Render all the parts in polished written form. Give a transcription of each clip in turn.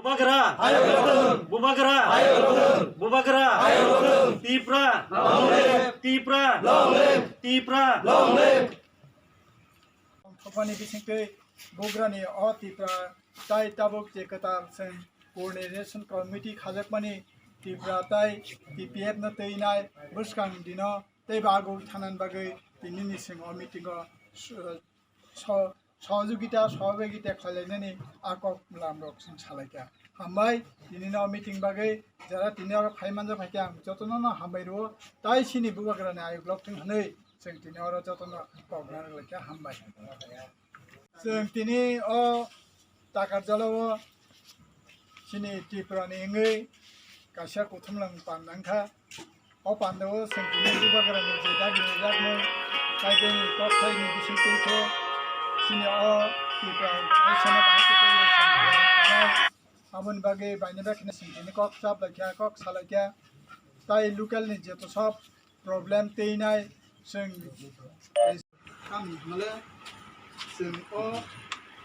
Bubagara, Bubagara, Bubagara, Tipra, Tipra, Tipra, Company bisingke Bograni or Tipra, Tai Tabuk Jekatar Sen, Coordination Committee Kajakmani, Tipra Tai, TPF no Tainai, Buskang Dino, Tebago Tanan Bagay, the Ninising or meeting or সহযোগিতা সহযোগিতা খালাইনানি আকক লামরক সালাইকা হামবাই দিনিনা meeting বাগै যারা তিনিয়ার ফাইমানজা ফাইকা যতনना हामबायरो ताइ सिनि बुबाग्रानि आयग्लक थिं हनै जों तिनियार जतन programme लायका हामबाय जों तिनि अ ताकार जलाव सिनि तिप्रानि एङै कासिया कुथुमलां पाननांखा अ पानदो जों तिनि बुबाग्रानि जेदागि जागमो कायदेनि कथायनि बिसिंखौ Senior people, national participation. Amun bagi banyak nak sini kok sab lagi kok salahnya. Tai local ni je to sab problem teinai seng kami malah seng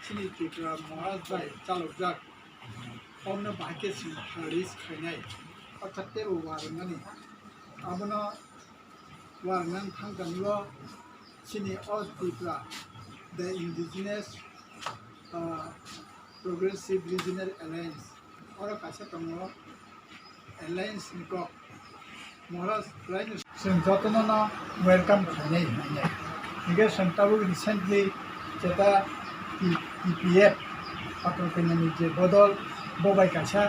sini kita mahal baik calon jak. Omna bahagia sini haris keinai. Otak te warna ni. Abuna warna tangkan lo sini people. The Indigenous Progressive Regional Alliance or a Kasatongo Alliance Nico Moras Rhino Sentotona welcome Kane. Because Santabu recently Cheta EPF Atropenani Bodol Bobai Kasha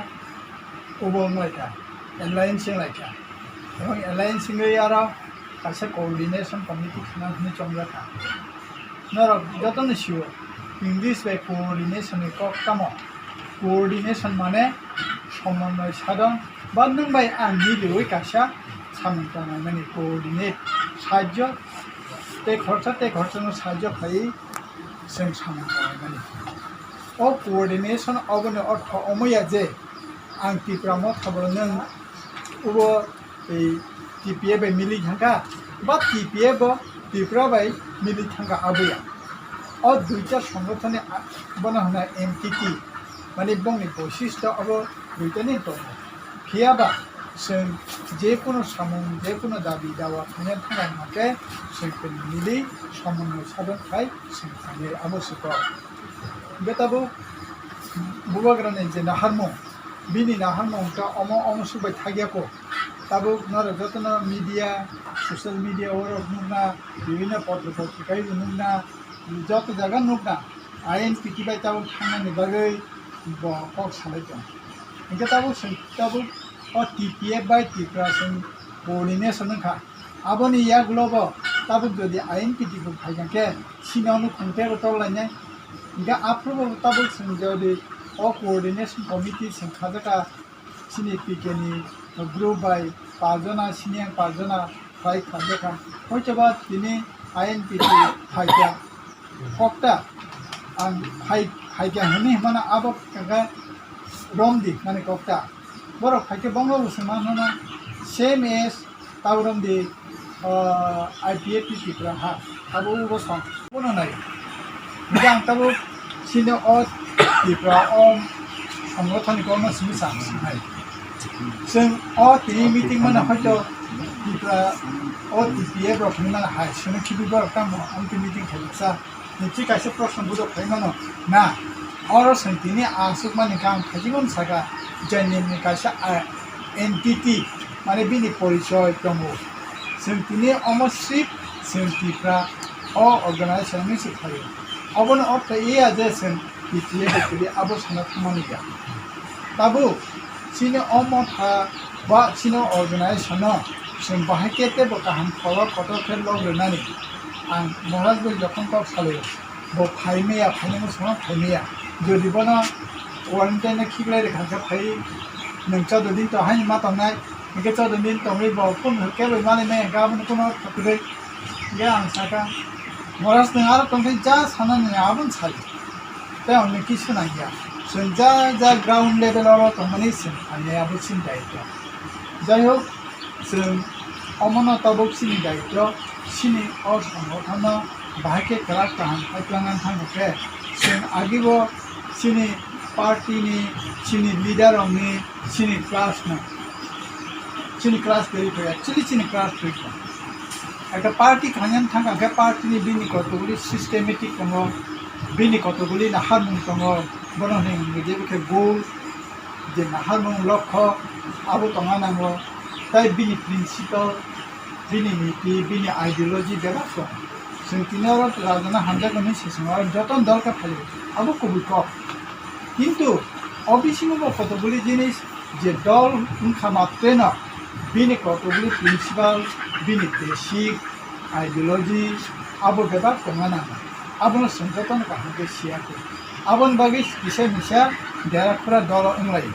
Ubomaka Alliance like Alliance in the Yara Kasa Coordination Committee Chomraka. No, that is sure. In this way, coordination is come on. Coordination money, someone by Sadam, but not by Andy Wikasha, sometimes many coordinate. Sajo, take horse, Sajo Pay, same some money. Or coordination of an Omoyaze, Anti Pramot Habanan, over a TPA by Militanka, but TPA. Tiprabai Militanga Abia. Or Duita Songotane Bonahana entity, Maniboni Bosista of Britanito. Kiaba, Sen Jepuno Samun, Jepuno Dabi, Dawa, Panatanga Mate, Sen Mili, Samun Southern High, Sen Abosiko. Betabu Bubagram in Naharmo, Bini Naharmo, almost by Tagiako. Tabu not a Jotana media, social media or Nuna, Divina Potrikai Nuna, Jota Jagan Nuna, INPT by Tabu Hanan Bagay, Box Halaton. And get Tabu or TPA by Tipras and coordination. Aboni Ya Global, Tabu to the INPT book Hagan, Sinonu Comparator Line, the approval of tables and the all coordination committees in Kazaka, Sinipikani. Group by Pazona, Senior Pazona, 5 Kandaka. What about Dini INPT Haika? Hokta and Haika Honey Mana Abok Kaga Romdi Manikokta. What of Haika Bongo was Manana, same as Tauram the IPAP people have. Abu was on one night. Young Tabu, Senior or people on what on the Gomez Missam.ซึ่งที่meetingมันเขาจะที่ที่เอฟเราพิมพ์มันหายซึ่งคิดว่าตั้งอันที่ meeting เขาจะนี่ที่การเสพประสงค์บุตรพิมพ์มันนะเราสิ่งที่นี่อาสุมันในการที่มันสักเจนนี่ในการเสพentity มันเป็นใน policy ตรงนู้นซึ่งที่นี่almost 10ซึ่งที่พระ organization ไม่สิทธิ์เลยเอาบนที่เอเจซึ่งที่เอฟที่อาบุษณะทำมันเนี่ยtabu Sino Omota, but Sino organization, some Bahakete, but I am for a photo of the nanny. And Moraz will the contact salary. But Paimea, Panamus, not Paimea. Jodibona, one day a killer can pay. Nancha the Dinto Hanimat on night, and get out the Dinto River, Pum, Kevin Money May, Governor today. Young Saka. Moraz the other country just Hanan and Avon's height. They only kitchen idea. The ground level of combination and they have seen that. Jayo, Omana Taboxin Daito, Sini or Samotana, Bahake Karaka, Pipeline and Hanake, Sen Agibo, Sini पार्टीनि चिनि lidar अंनि चिनि class ना चिनि class बेरि फैया चिनि class फैया একটা party খাঞ্জান থাকা পার্টিনি বিনি কতগুলি systematic দङ বিনি কতগুলি নাহারমুং দङ বনহনে যেবিকে গোল যে নাহারমুং লক্ষ্য আবো দङা নাंगौ তাই বিনি প্রিন্সিপাল বিনি নীতি বিনি আইডিওলজি বেবাক दं जों তিনিও রাজনা হামজাগনি সিসমার যতন দরকার খালি আবো কবুল ক কিন্তু অবিসিমব কতগুলি জিনিস যে দল খামাত্রে না বিনি কতগুলি প্রিন্সিপাল বিনি বেসিক আইডিওলজি আবো বেবাক দङा नांगौ আবনো সংযতন কাহকে সিয়াকে আবন বাগি কিসে মিশা দেরাকরা দল উংলাই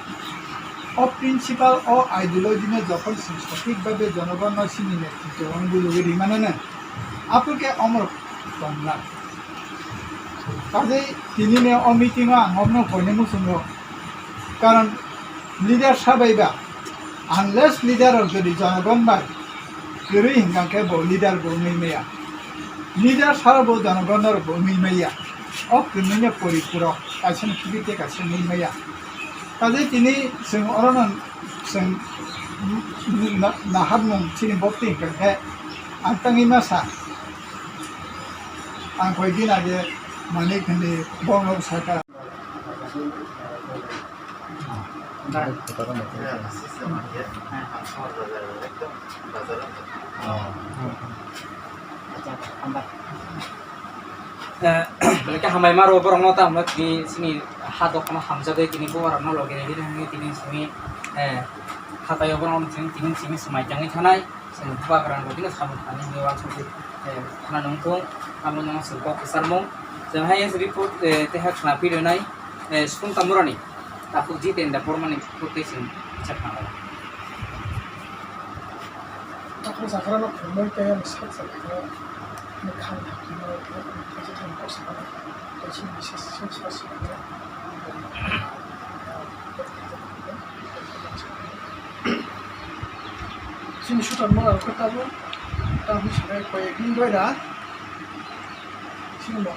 অ প্রিন্সিপাল অ আইডিওলজিনে যখন সঠিকভাবে জনগণ চিনি নেতৃত্ব অঙ্গুলুগি রিমানে না আপুকে অমর কমলা কাজেই তিনি নে অমিটিংও আঙমন কইনে মুসুনো কারণ লিডার সাবাইবা আনলেস লিডার যদি জনগণ বাই গরি হিঙ্গাকে বো লিডার বো মিমেয়া লিডার সারা বো জনগণের বো মিমেয়া অ কিমিনে পরিপূরক কাছেন কিবিতে কাছে মিমেয়া কাজেই তিনি जों অরনন जों নাহারমুং চিনি বক্তি হিঙ্গাকে আন্তাङै मासा आं कयदिन आगे माने खिन्थु बंग साका Mereka hamai maro borong nota amla kini sini hadok na hamzade kini ko warna loge ini kini sini hatayo borong sini sini semai jangi thanai sini buka kerana kini samu tani mewang seperti karena nungtung kamu nang surko kesarmong jangan yang report tehak napi donai sepung tamurani aku jiten dapur mani protection cakap nama aku sekarang nak mereka yang sakit mekan kita tengok kosong jadi bisa sensasi sini sudah mulai kita tu tapi sampai kau ingin dua dah sini mau